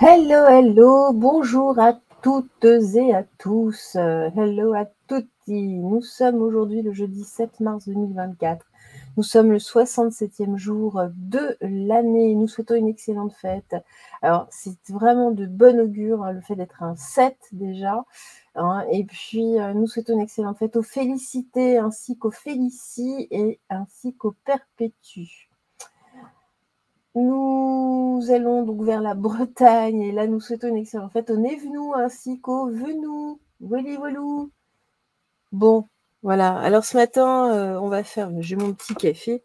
Hello, hello, bonjour à toutes et à tous. Hello à tutti. Nous sommes aujourd'hui le jeudi 7 mars 2024. Nous sommes le 67e jour de l'année. Nous souhaitons une excellente fête. Alors, c'est vraiment de bon augure, le fait d'être un 7 déjà. Et puis, nous souhaitons une excellente fête aux félicités ainsi qu'aux félicis et ainsi qu'aux perpétues. Nous allons donc vers la Bretagne et là nous souhaitons une excellente fête aux Névenous ainsi qu'aux Venous. Wally walou. Bon, voilà. Alors ce matin, on va faire. J'ai mon petit café.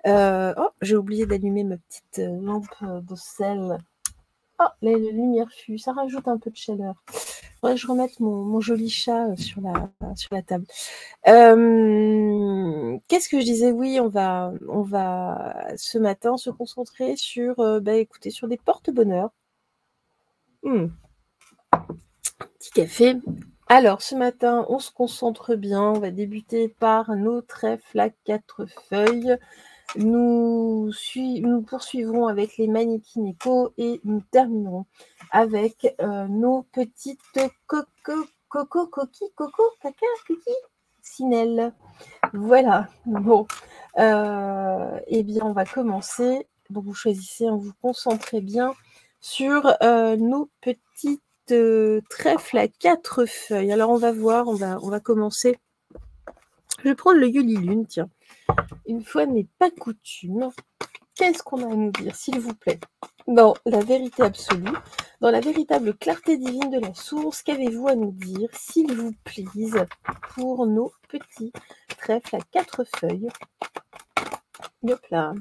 Oh, j'ai oublié d'allumer ma petite lampe de sel. Oh, la lumière fut. Ça rajoute un peu de chaleur. Faudrait que je remette mon joli chat sur la table. Qu'est-ce que je disais? Oui, on va ce matin se concentrer sur, écoutez, sur des porte-bonheur. Petit café. Alors, ce matin, on se concentre bien. On va débuter par nos trèfles à 4 feuilles. Nous poursuivrons avec les Manikineko et nous terminerons avec nos petites coco, caca, cookies, Sinelle. Voilà. Bon. Eh bien, on va commencer. Donc, vous choisissez, vous concentrez bien sur nos petites trèfle à 4 feuilles. Alors on va voir, on va commencer. Je vais prendre le Yulilune, tiens. Une fois n'est pas coutume, qu'est-ce qu'on a à nous dire, s'il vous plaît? Dans la vérité absolue, dans la véritable clarté divine de la source, qu'avez-vous à nous dire, s'il vous plaît, pour nos petits trèfles à 4 feuilles? Hop là.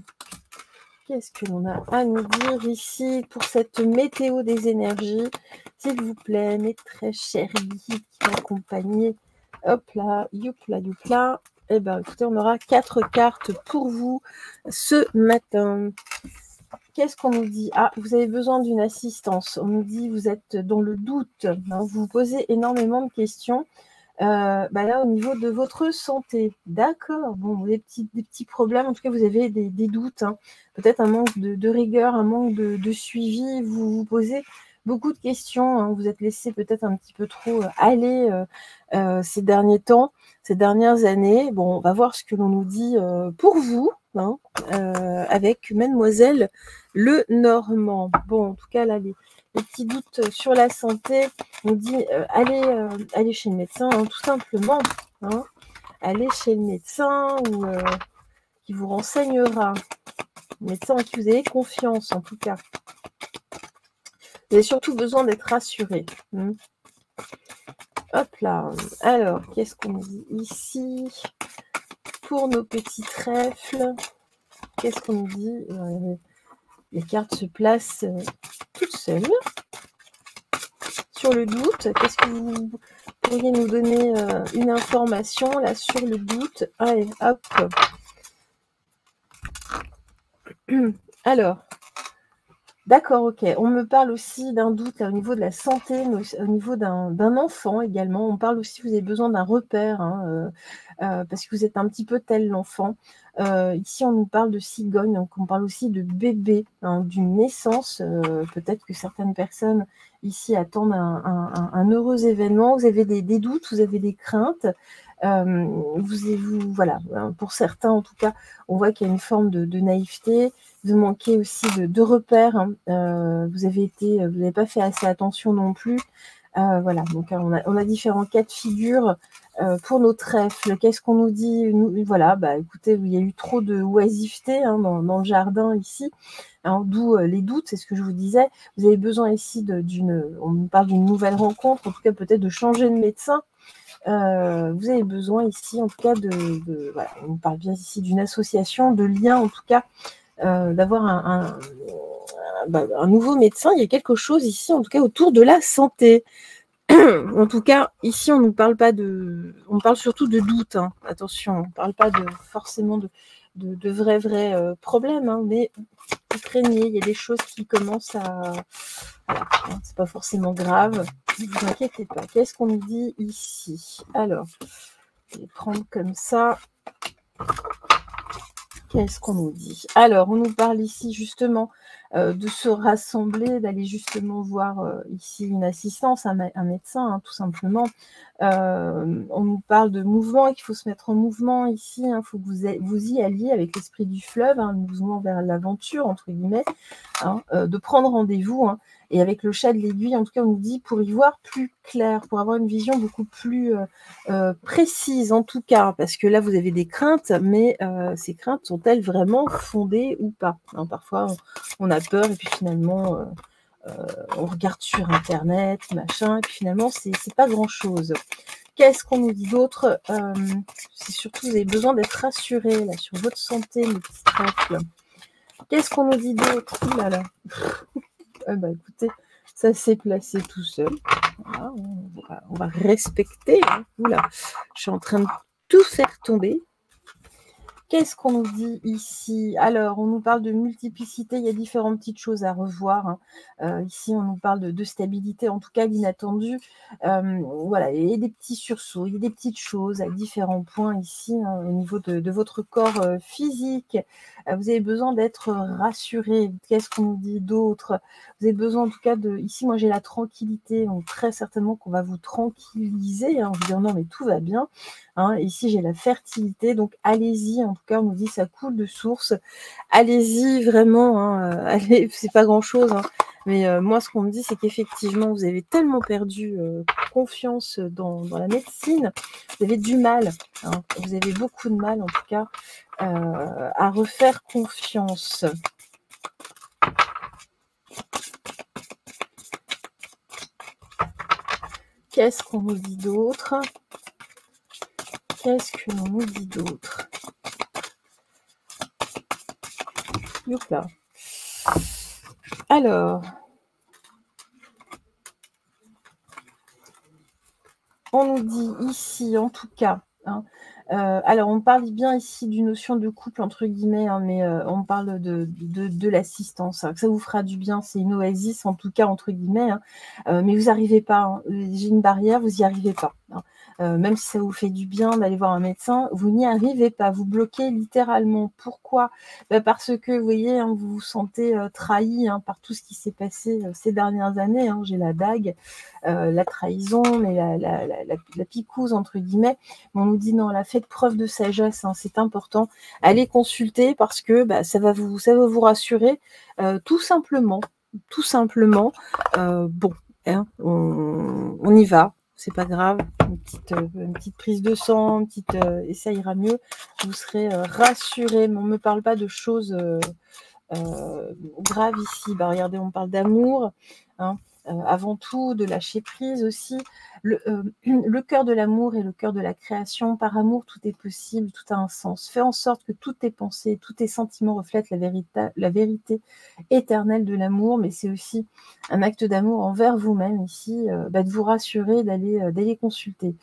Qu'est-ce que l'on a à nous dire ici pour cette météo des énergies? S'il vous plaît, mes très chers guides qui m'accompagnent. Hop là, youpla, youpla. Eh bien, écoutez, on aura 4 cartes pour vous ce matin. Qu'est-ce qu'on nous dit? Ah, vous avez besoin d'une assistance. On nous dit vous êtes dans le doute. Vous vous posez énormément de questions. Là, au niveau de votre santé, d'accord, bon, des petits problèmes, en tout cas, vous avez des doutes, peut-être un manque de rigueur, un manque de suivi, vous vous posez beaucoup de questions, vous êtes laissé peut-être un petit peu trop aller ces derniers temps, ces dernières années. Bon, on va voir ce que l'on nous dit pour vous, avec Mademoiselle Lenormand. Bon, en tout cas, là, les petits doutes sur la santé, on dit allez chez le médecin, tout simplement. Allez chez le médecin qui vous renseignera. Le médecin en qui vous avez confiance, en tout cas. Vous avez surtout besoin d'être rassuré. Hop là. Alors, qu'est-ce qu'on dit ici pour nos petits trèfles? Qu'est-ce qu'on dit? Les cartes se placent toutes seules. Sur le doute, qu'est-ce que vous pourriez nous donner une information là sur le doute? Allez, hop. Alors, d'accord, ok. On me parle aussi d'un doute là, au niveau de la santé, mais au niveau d'un enfant également. On parle aussi, vous avez besoin d'un repère, parce que vous êtes un petit peu tel l'enfant. Ici, on nous parle de cigogne, donc on parle aussi de bébé, d'une naissance. Peut-être que certaines personnes ici attendent un heureux événement. Vous avez des doutes, vous avez des craintes. Voilà, pour certains en tout cas, on voit qu'il y a une forme de naïveté. Vous manquez aussi de repères. Vous n'avez pas fait assez attention non plus. Voilà, donc on a différents cas de figure pour nos trèfles. Qu'est-ce qu'on nous dit? Voilà, écoutez, il y a eu trop de oisiveté dans le jardin ici, d'où les doutes, c'est ce que je vous disais. Vous avez besoin ici on nous parle d'une nouvelle rencontre, en tout cas peut-être de changer de médecin. Vous avez besoin ici, en tout cas, voilà, on parle bien ici d'une association, de lien, en tout cas, d'avoir un nouveau médecin. Il y a quelque chose ici, en tout cas, autour de la santé. En tout cas, ici, on ne parle pas on parle surtout de doute. Attention, on ne parle pas forcément de vrais problèmes, mais vous craignez, il y a des choses qui commencent à... Voilà, c'est pas forcément grave. Ne vous inquiétez pas. Qu'est-ce qu'on nous dit ici? Alors, je vais prendre comme ça. Qu'est-ce qu'on nous dit? Alors, on nous parle ici justement de se rassembler, d'aller justement voir ici une assistance, un médecin, hein, tout simplement. On nous parle de mouvement et qu'il faut se mettre en mouvement ici. Il faut que vous y alliez avec l'esprit du fleuve, hein, le mouvement vers l'aventure, entre guillemets, hein, de prendre rendez-vous. Hein, et avec le chat de l'aiguille, en tout cas, on nous dit pour y voir plus clair, pour avoir une vision beaucoup plus précise, en tout cas, parce que là, vous avez des craintes, mais ces craintes sont-elles vraiment fondées ou pas, hein? Parfois, on a peur et puis finalement, on regarde sur Internet, machin, et puis finalement, c'est pas grand-chose. Qu'est-ce qu'on nous dit d'autre? C'est surtout, vous avez besoin d'être rassuré là, sur votre santé, mes petits trèfles. Qu'est-ce qu'on nous dit d'autre? Ouh là là. Bah écoutez, ça s'est placé tout seul. Voilà, on va respecter. Hein. Oula, je suis en train de tout faire tomber. Qu'est-ce qu'on nous dit ici? Alors, on nous parle de multiplicité, il y a différentes petites choses à revoir. Hein. Ici, on nous parle de stabilité, en tout cas l'inattendu. Voilà, il y a des petits sursauts, il y a des petites choses à différents points ici, hein, au niveau de votre corps physique. Vous avez besoin d'être rassuré. Qu'est-ce qu'on nous dit d'autre? Vous avez besoin, en tout cas, ici, moi, j'ai la tranquillité. Donc, très certainement qu'on va vous tranquilliser. Hein, vous dire non, mais tout va bien. Hein, ici, j'ai la fertilité, donc allez-y. En tout cas, on nous dit ça coule de source. Allez-y, vraiment. Hein, allez, c'est pas grand-chose. Hein, mais moi, ce qu'on me dit, c'est qu'effectivement, vous avez tellement perdu confiance dans la médecine. Vous avez du mal. Hein, vous avez beaucoup de mal, en tout cas, à refaire confiance. Qu'est-ce qu'on nous dit d'autre? Qu'est-ce que l'on nous dit d'autre? Youpla. Alors, on nous dit ici, en tout cas, hein, alors on parle bien ici d'une notion de couple, entre guillemets, hein, mais on parle de l'assistance, hein, que ça vous fera du bien, c'est une oasis, en tout cas, entre guillemets, hein, mais vous n'arrivez pas, hein, j'ai une barrière, vous n'y arrivez pas. Hein. Même si ça vous fait du bien d'aller voir un médecin, vous n'y arrivez pas, vous bloquez littéralement. Pourquoi? Parce que, vous voyez, hein, vous vous sentez trahi hein, par tout ce qui s'est passé ces dernières années. Hein, j'ai la dague, la trahison, mais la picouse, entre guillemets. Mais on nous dit non, là, faites preuve de sagesse, hein, c'est important. Allez consulter parce que ça va vous rassurer, tout simplement. Tout simplement. Bon, hein, on y va. C'est pas grave, une petite prise de sang, et ça ira mieux. Vous serez rassurés. Mais on ne me parle pas de choses graves ici. Regardez, on parle d'amour, hein, avant tout, de lâcher prise aussi. Le cœur de l'amour et le cœur de la création. Par amour, tout est possible, tout a un sens. Fais en sorte que toutes tes pensées, tous tes sentiments reflètent la vérité éternelle de l'amour, mais c'est aussi un acte d'amour envers vous-même ici, de vous rassurer, d'aller consulter.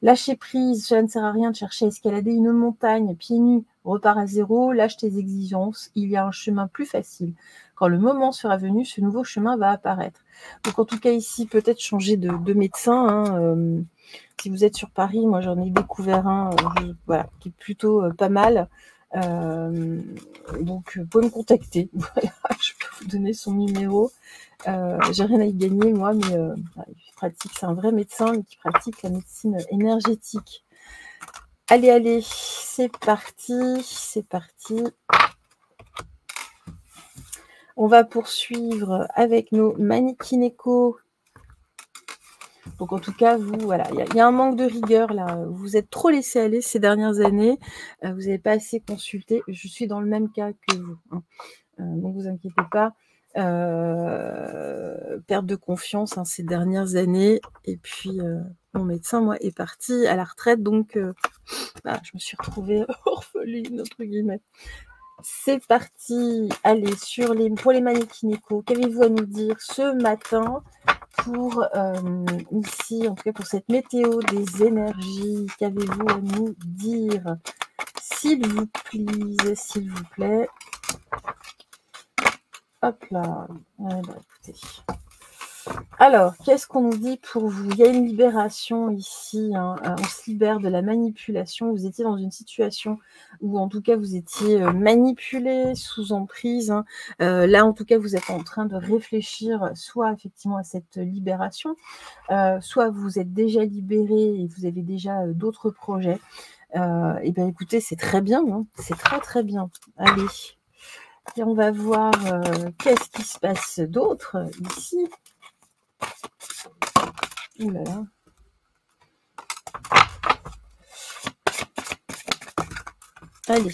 Lâcher prise, cela ne sert à rien de chercher à escalader une montagne pieds nus. Repars à zéro, lâche tes exigences, il y a un chemin plus facile. Quand le moment sera venu, ce nouveau chemin va apparaître. Donc en tout cas ici, peut-être changer de médecin. Hein, si vous êtes sur Paris, moi j'en ai découvert un voilà, qui est plutôt pas mal. Donc vous pouvez me contacter. Voilà, je peux vous donner son numéro. J'ai rien à y gagner moi, mais il pratique, c'est un vrai médecin mais qui pratique la médecine énergétique. Allez, c'est parti, c'est parti. On va poursuivre avec nos Manikineko. Donc en tout cas, vous, voilà, il y a un manque de rigueur là. Vous êtes trop laissé aller ces dernières années. Vous n'avez pas assez consulté. Je suis dans le même cas que vous. Hein. Donc vous inquiétez pas. Perte de confiance hein, ces dernières années. Et puis mon médecin, moi, est parti à la retraite. Donc je me suis retrouvée orpheline, entre guillemets. C'est parti. Allez, pour les Manikineko, qu'avez-vous à nous dire ce matin pour ici, en tout cas pour cette météo des énergies? Qu'avez-vous à nous dire? S'il vous plaît, s'il vous plaît. Hop là. Écoutez. Alors, qu'est-ce qu'on nous dit pour vous? Il y a une libération ici, hein, on se libère de la manipulation. Vous étiez dans une situation où, en tout cas, vous étiez, manipulé, sous emprise, hein. Là, en tout cas, vous êtes en train de réfléchir, soit effectivement à cette libération, soit vous êtes déjà libéré et vous avez déjà, d'autres projets. Et bien, écoutez, c'est très bien, hein, c'est très, très bien. Allez, et on va voir, qu'est-ce qui se passe d'autre ici? Ouh là là. Allez.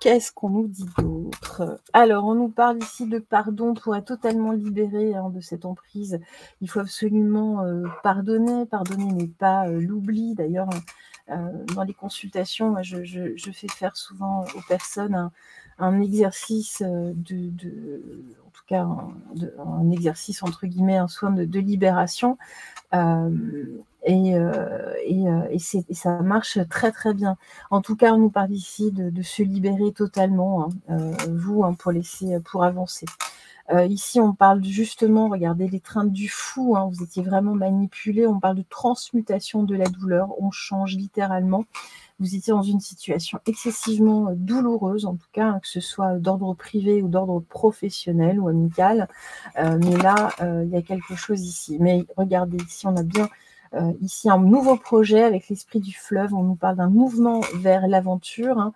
Qu'est-ce qu'on nous dit d'autre? Alors, on nous parle ici de pardon pour être totalement libéré, hein, de cette emprise. Il faut absolument, pardonner. Pardonner n'est pas, l'oubli. D'ailleurs, dans les consultations, moi, je fais faire souvent aux personnes un exercice, en tout cas, un exercice entre guillemets, un soin de libération. Et ça marche très, très bien. En tout cas, on nous parle ici de se libérer totalement, hein, vous, hein, pour avancer. Ici, on parle justement, regardez l'étreinte du fou, hein, vous étiez vraiment manipulé. On parle de transmutation de la douleur. On change littéralement. Vous étiez dans une situation excessivement douloureuse, en tout cas, hein, que ce soit d'ordre privé ou d'ordre professionnel ou amical. Mais là, il y a quelque chose ici. Mais regardez, ici, on a bien ici un nouveau projet avec l'esprit du fleuve. On nous parle d'un mouvement vers l'aventure, hein.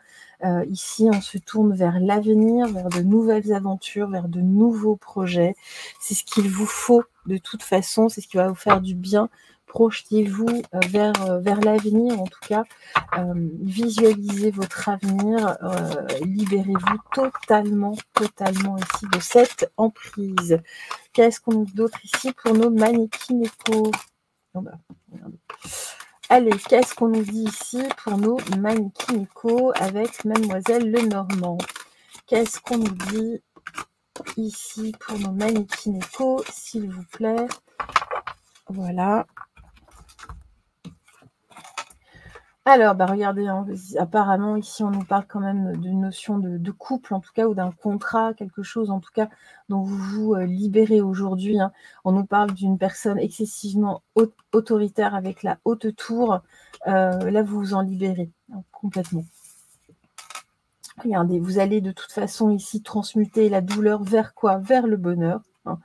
Ici, on se tourne vers l'avenir, vers de nouvelles aventures, vers de nouveaux projets. C'est ce qu'il vous faut de toute façon, c'est ce qui va vous faire du bien. Projetez-vous vers l'avenir, en tout cas. Visualisez votre avenir. Libérez-vous totalement, totalement ici de cette emprise. Qu'est-ce qu'on a d'autre ici pour nos mannequins échos? Oh bah, allez, qu'est-ce qu'on nous dit ici pour nos mannequins échos avec Mademoiselle Lenormand? Qu'est-ce qu'on nous dit ici pour nos mannequins échos, s'il vous plaît? Voilà. Alors, bah regardez, hein, apparemment ici on nous parle quand même d'une notion de couple, en tout cas, ou d'un contrat, quelque chose en tout cas dont vous vous libérez aujourd'hui, hein. On nous parle d'une personne excessivement autoritaire avec la haute tour. Là, vous vous en libérez, hein, complètement. Regardez, vous allez de toute façon ici transmuter la douleur vers quoi? Vers le bonheur, hein,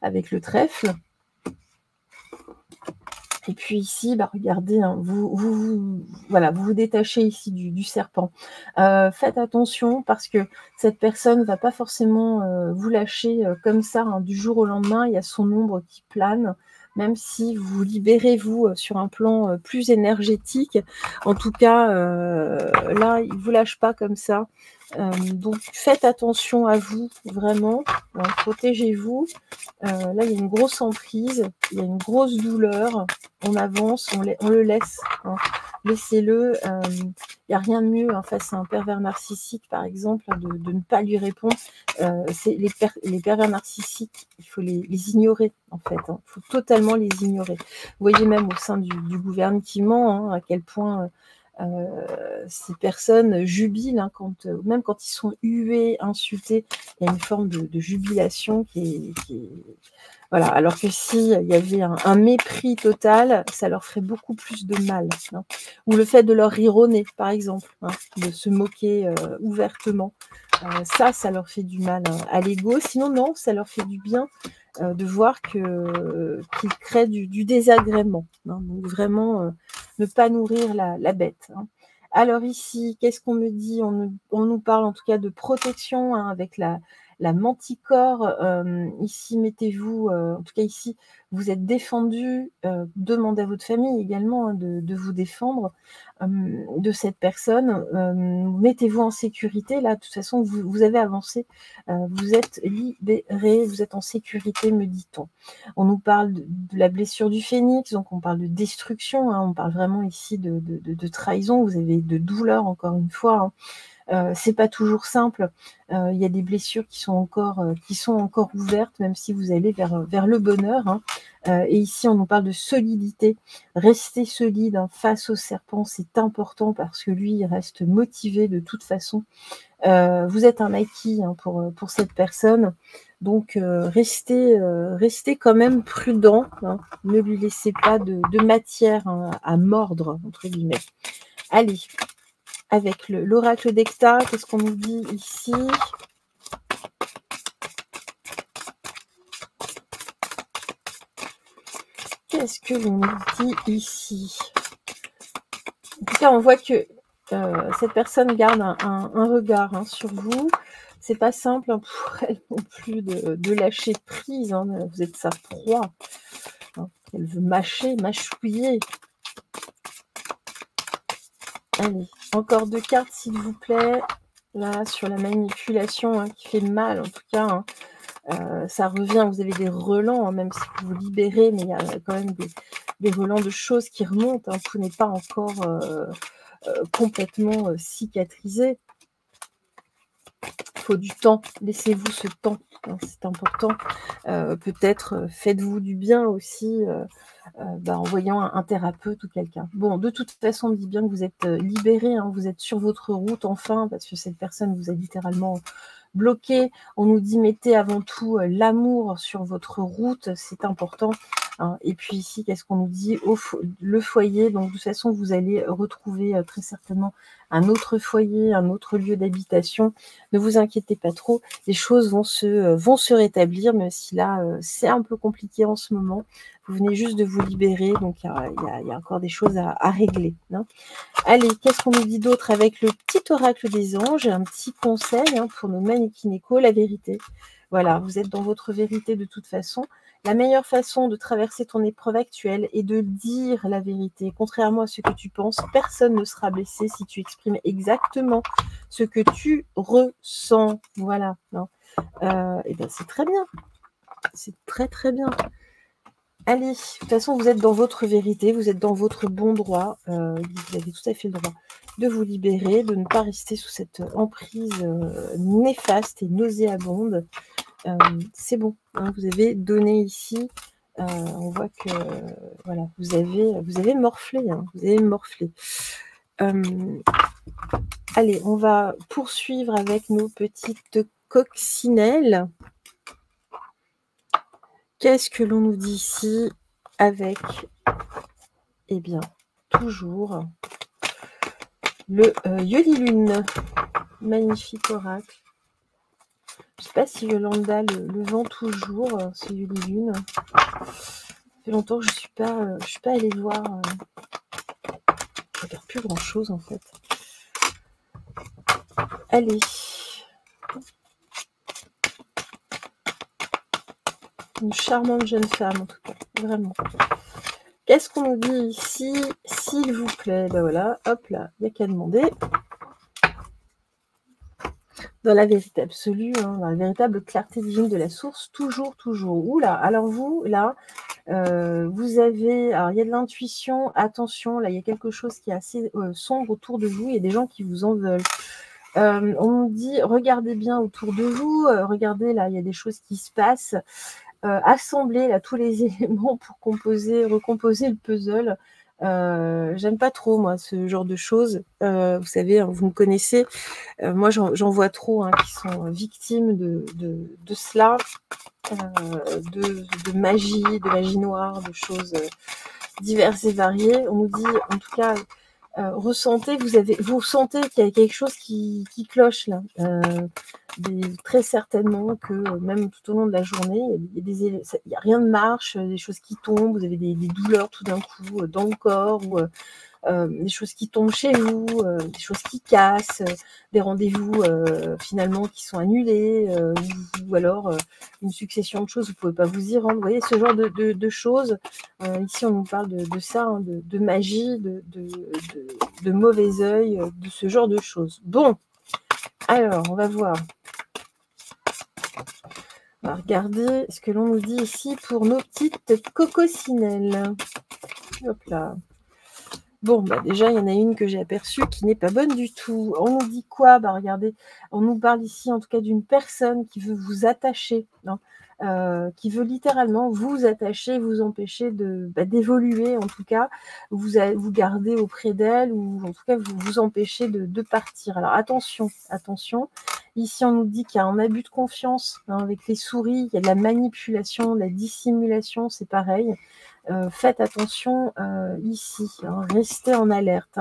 avec le trèfle. Et puis ici, bah regardez, hein, voilà, vous vous détachez ici du serpent. Faites attention parce que cette personne ne va pas forcément vous lâcher comme ça, hein, du jour au lendemain. Il y a son ombre qui plane, même si vous vous libérez, vous, sur un plan plus énergétique. En tout cas, là, il ne vous lâche pas comme ça. Donc, faites attention à vous, vraiment. Hein, protégez-vous. Là, il y a une grosse emprise, il y a une grosse douleur. On avance, on le laisse, hein. Laissez-le. Il n'y a rien de mieux, hein, face à un pervers narcissique, par exemple, hein, de ne pas lui répondre. Les pervers narcissiques, il faut les ignorer, en fait, hein. Il faut totalement les ignorer. Vous voyez même au sein du gouvernement, hein, à quel point ces personnes jubilent, hein, même quand ils sont hués, insultés, il y a une forme de jubilation qui est voilà. Alors que s'il y avait un mépris total, ça leur ferait beaucoup plus de mal, hein. Ou le fait de leur rire au nez, par exemple, hein, de se moquer ouvertement. Ça leur fait du mal, hein, à l'ego. Sinon, non, ça leur fait du bien de voir qu'ils créent du désagrément, hein. Donc vraiment, ne pas nourrir la bête, hein. Alors ici, qu'est-ce qu'on me dit? On nous parle en tout cas de protection, hein, avec la manticore. Ici, mettez-vous, en tout cas ici, vous êtes défendu. Demandez à votre famille également, hein, de vous défendre de cette personne. Mettez-vous en sécurité. Là, de toute façon, vous avez avancé. Vous êtes libéré, vous êtes en sécurité, me dit-on. On nous parle de la blessure du phénix, donc on parle de destruction, hein, on parle vraiment ici de trahison. Vous avez de douleur, encore une fois, hein. C'est pas toujours simple. Il y a des blessures qui sont encore ouvertes, même si vous allez vers le bonheur, hein. Et ici, on nous parle de solidité. Restez solide, hein, face au serpent, c'est important parce que lui, il reste motivé de toute façon. Vous êtes un acquis, hein, pour cette personne. Donc, restez quand même prudent, hein. Ne lui laissez pas de matière, hein, à mordre, entre guillemets. Allez, avec l'oracle d'Hecta, qu'est-ce qu'on nous dit ici? Qu'est-ce que l'on nous dit ici? En tout cas, on voit que cette personne garde un regard, hein, sur vous. C'est pas simple, hein, pour elle non plus de lâcher prise, hein. Vous êtes sa proie, hein. Elle veut mâchouiller. Allez, encore 2 cartes, s'il vous plaît. Là, sur la manipulation, hein, qui fait mal, en tout cas, hein. Ça revient, vous avez des relents, hein, même si vous vous libérez, mais il y a quand même des relents de choses qui remontent, hein. Tout n'est pas encore complètement cicatrisé. Il faut du temps, laissez-vous ce temps, hein, c'est important. Peut-être faites-vous du bien aussi en voyant un thérapeute ou quelqu'un. Bon, de toute façon, on me dit bien que vous êtes libéré, hein, vous êtes sur votre route enfin, parce que cette personne vous a littéralement bloqué. On nous dit mettez avant tout l'amour sur votre route, c'est important, hein. Et puis ici, qu'est-ce qu'on nous dit? Le foyer, donc de toute façon, vous allez retrouver très certainement un autre foyer, un autre lieu d'habitation. Ne vous inquiétez pas trop, les choses vont se rétablir, même si là, c'est un peu compliqué en ce moment. Vous venez juste de vous libérer, donc il y a encore des choses à régler, hein. Allez, qu'est-ce qu'on nous dit d'autre avec le petit oracle des anges? Un petit conseil, hein, pour nos manekineko, la vérité. Voilà, vous êtes dans votre vérité de toute façon. La meilleure façon de traverser ton épreuve actuelle est de dire la vérité. Contrairement à ce que tu penses, personne ne sera blessé si tu exprimes exactement ce que tu ressens. Voilà, hein. Et ben c'est très bien. C'est très très bien. Allez, de toute façon, vous êtes dans votre vérité, vous êtes dans votre bon droit. Vous avez tout à fait le droit de vous libérer, de ne pas rester sous cette emprise néfaste et nauséabonde. C'est bon, hein, vous avez donné ici. On voit que voilà, vous avez morflé, hein, vous avez morflé. Allez, on va poursuivre avec nos petites coccinelles. Qu'est-ce que l'on nous dit ici avec, eh bien, toujours le Yoli-Lune. Magnifique oracle. Je ne sais pas si Yolanda le vend toujours, ce Yoli-Lune. Ça fait longtemps que je suis pas allée voir. Je regarde plus grand-chose, en fait. Allez. Une charmante jeune femme, en tout cas. Vraiment. Qu'est-ce qu'on nous dit ici, s'il vous plaît? Ben voilà, hop là, il n'y a qu'à demander. Dans la vérité absolue, hein, dans la véritable clarté divine de la source, toujours, toujours. Oula, alors vous, là, vous avez... Alors, il y a de l'intuition, attention, là, il y a quelque chose qui est assez sombre autour de vous, il y a des gens qui vous en veulent. On nous dit, regardez bien autour de vous, regardez, là, il y a des choses qui se passent. Assembler là tous les éléments pour recomposer le puzzle. J'aime pas trop moi ce genre de choses. Vous savez, hein, vous me connaissez. Moi j'en vois trop, hein, qui sont victimes de cela, de magie, de magie noire, de choses diverses et variées. On nous dit en tout cas, ressentez, vous sentez qu'il y a quelque chose qui cloche là. Très certainement que même tout au long de la journée, il y a rien de marche, des choses qui tombent, vous avez des douleurs tout d'un coup dans le corps, ou des choses qui tombent chez vous, des choses qui cassent, des rendez-vous finalement qui sont annulés, ou alors une succession de choses, vous pouvez pas vous y rendre. Vous voyez, ce genre de choses. Ici, on nous parle de ça, hein, de magie, de mauvais œil, de ce genre de choses. Bon, alors, on va voir. On va regarder ce que l'on nous dit ici pour nos petites coccinelles. Hop là. Bon, bah déjà, il y en a une que j'ai aperçue qui n'est pas bonne du tout. On nous dit quoi? Bah regardez, on nous parle ici en tout cas d'une personne qui veut vous attacher, hein, qui veut littéralement vous attacher, vous empêcher d'évoluer, en tout cas, vous garder auprès d'elle, ou en tout cas vous empêcher de partir. Alors attention, attention. Ici, on nous dit qu'il y a un abus de confiance avec les souris, il y a de la manipulation, de la dissimulation, c'est pareil. Faites attention ici, restez en alerte.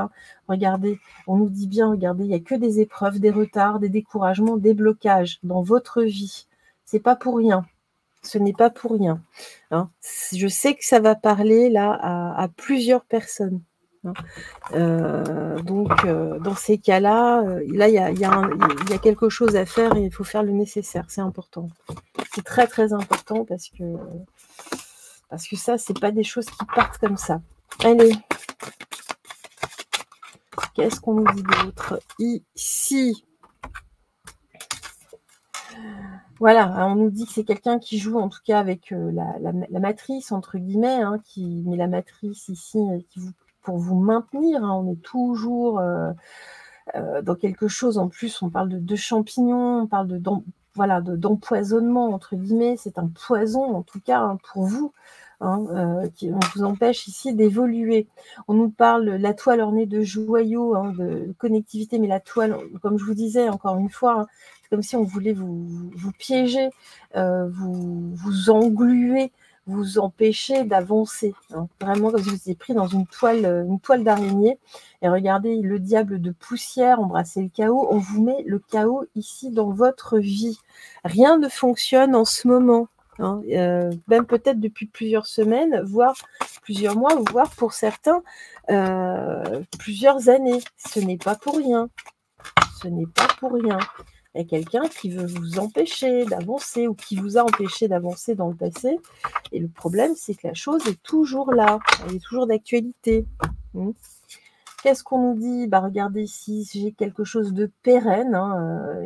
Regardez, on nous dit bien, regardez, il n'y a que des épreuves, des retards, des découragements, des blocages dans votre vie. C'est pas pour rien. Ce n'est pas pour rien. Je sais que ça va parler là à plusieurs personnes. Donc, dans ces cas-là, là, il y a quelque chose à faire et il faut faire le nécessaire. C'est important. C'est très, très important parce que ça, c'est pas des choses qui partent comme ça. Allez. Qu'est-ce qu'on nous dit d'autre ici? Voilà, on nous dit que c'est quelqu'un qui joue en tout cas avec la matrice, entre guillemets, mais la matrice ici, pour vous maintenir, on est toujours dans quelque chose. En plus, on parle de champignons, on parle d'empoisonnement, entre guillemets. C'est un poison, en tout cas, pour vous, qui vous empêche ici d'évoluer. On nous parle de la toile ornée de joyaux, de connectivité, mais la toile, comme je vous disais, encore une fois, c'est comme si on voulait vous piéger, vous engluer, vous empêcher d'avancer. Vraiment, comme si vous étiez pris dans une toile d'araignée. Et regardez, le diable de poussière, embrasser le chaos. On vous met le chaos ici dans votre vie. Rien ne fonctionne en ce moment. Même peut-être depuis plusieurs semaines, voire plusieurs mois, voire pour certains, plusieurs années. Ce n'est pas pour rien. Ce n'est pas pour rien. Il y a quelqu'un qui veut vous empêcher d'avancer ou qui vous a empêché d'avancer dans le passé. Et le problème, c'est que la chose est toujours là. Elle est toujours d'actualité. Qu'est-ce qu'on nous dit? Regardez ici, j'ai quelque chose de pérenne.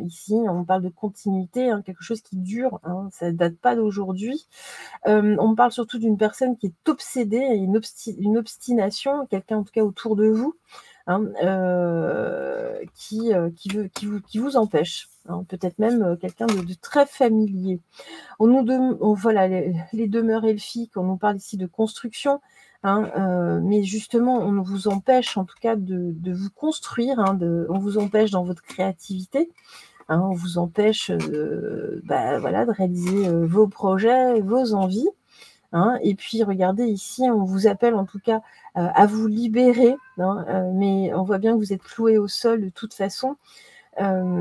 Ici, on parle de continuité, quelque chose qui dure. Ça ne date pas d'aujourd'hui. On parle surtout d'une personne qui est obsédée, une obstination, quelqu'un en tout cas autour de vous, qui vous empêche. Peut-être même quelqu'un de très familier. Voilà, les demeures elfiques, on nous parle ici de construction. Mais justement, on vous empêche en tout cas de vous construire, on vous empêche dans votre créativité, on vous empêche de réaliser vos projets, vos envies. Et puis regardez ici, on vous appelle en tout cas à vous libérer, mais on voit bien que vous êtes cloué au sol de toute façon.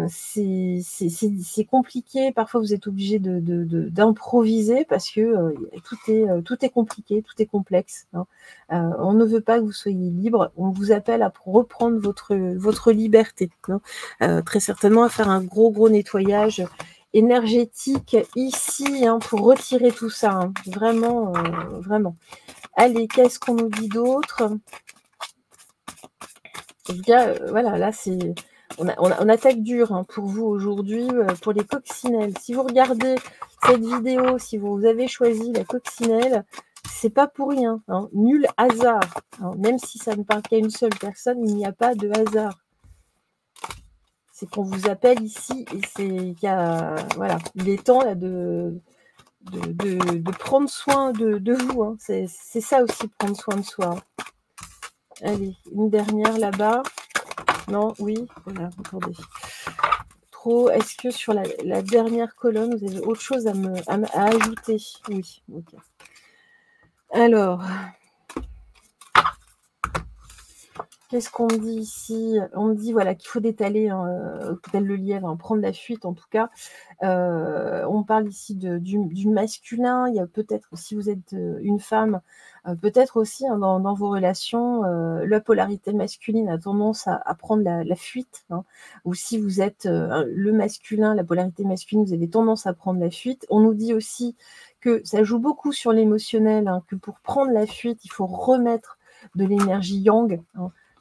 C'est compliqué, parfois vous êtes obligé d'improviser parce que tout est compliqué, tout est complexe. On ne veut pas que vous soyez libre, on vous appelle à reprendre votre liberté, très certainement à faire un gros nettoyage énergétique ici, pour retirer tout ça, vraiment. Allez, qu'est-ce qu'on nous dit d'autre? En tout cas, voilà, là c'est... On attaque dur pour vous aujourd'hui, pour les coccinelles. Si vous regardez cette vidéo, si vous avez choisi la coccinelle, c'est pas pour rien. Nul hasard. Même si ça ne parle qu'à une seule personne, il n'y a pas de hasard. C'est qu'on vous appelle ici et voilà, il est temps là, de prendre soin de vous. C'est ça aussi, prendre soin de soi. Allez, une dernière là-bas. Non, oui, voilà, attendez. Trop, est-ce que sur la dernière colonne, vous avez autre chose à ajouter? Oui, ok. Alors, qu'est-ce qu'on dit ici? On me dit voilà, qu'il faut détaler, tel le lièvre, prendre la fuite en tout cas. On parle ici du masculin. Il y a peut-être, si vous êtes une femme, peut-être aussi dans vos relations, la polarité masculine a tendance à prendre la fuite. Ou si vous êtes le masculin, la polarité masculine, vous avez tendance à prendre la fuite. On nous dit aussi que ça joue beaucoup sur l'émotionnel, que pour prendre la fuite, il faut remettre de l'énergie yang.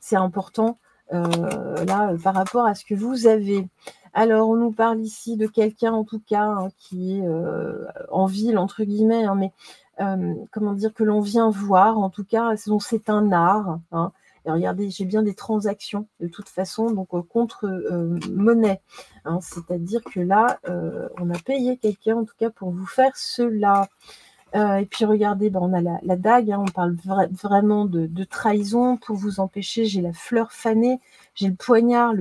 C'est important là par rapport à ce que vous avez. Alors, on nous parle ici de quelqu'un, en tout cas, qui est en ville, entre guillemets, mais comment dire, que l'on vient voir, en tout cas, c'est un art. Et regardez, j'ai bien des transactions, de toute façon, donc contre monnaie. C'est-à-dire que là, on a payé quelqu'un, en tout cas, pour vous faire cela. Et puis regardez, ben, on a la dague, hein, on parle vraiment de trahison. Pour vous empêcher, j'ai la fleur fanée, j'ai le poignard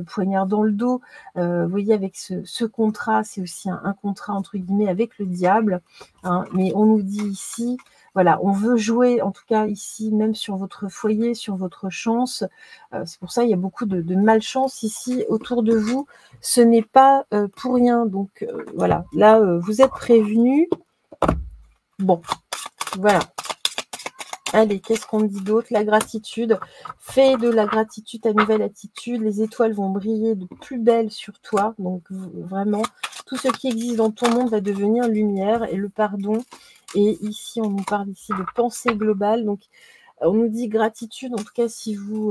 dans le dos. Vous voyez, avec ce contrat, c'est aussi un contrat entre guillemets avec le diable, hein. Mais on nous dit ici, voilà, on veut jouer, en tout cas ici, même sur votre foyer, sur votre chance. C'est pour ça il y a beaucoup de malchance ici autour de vous. Ce n'est pas pour rien. Donc voilà, là vous êtes prévenus. Bon, voilà. Allez, qu'est-ce qu'on dit d'autre? La gratitude. Fais de la gratitude ta nouvelle attitude. Les étoiles vont briller de plus belle sur toi. Donc, vraiment, tout ce qui existe dans ton monde va devenir lumière. Et le pardon. Et ici, on nous parle ici de pensée globale. Donc, on nous dit gratitude, en tout cas, si vous...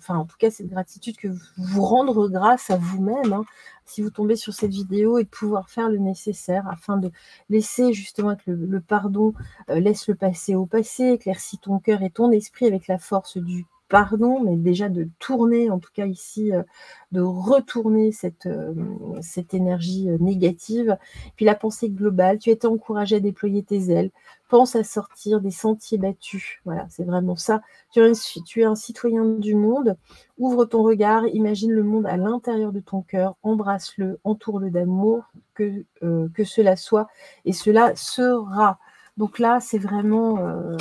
en tout cas, cette gratitude que vous rendre grâce à vous-même, hein, si vous tombez sur cette vidéo, et de pouvoir faire le nécessaire afin de laisser justement que le pardon laisse le passé au passé, éclaircit ton cœur et ton esprit avec la force du pardon, mais déjà de tourner, en tout cas ici, de retourner cette énergie négative. Puis la pensée globale, tu es encouragé à déployer tes ailes, pense à sortir des sentiers battus. Voilà, c'est vraiment ça. Tu es un citoyen du monde. Ouvre ton regard, imagine le monde à l'intérieur de ton cœur, embrasse-le, entoure-le d'amour, que cela soit, et cela sera. Donc là, c'est vraiment,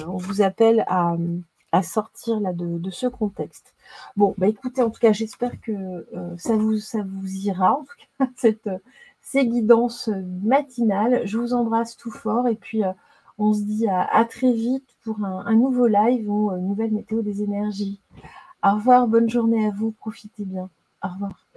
on vous appelle à sortir là de ce contexte. Bon, bah écoutez, en tout cas, j'espère que ça vous ira, en tout cas, ces guidances matinales. Je vous embrasse tout fort, et puis on se dit à très vite pour un nouveau live ou une nouvelle météo des énergies. Au revoir, bonne journée à vous, profitez bien. Au revoir.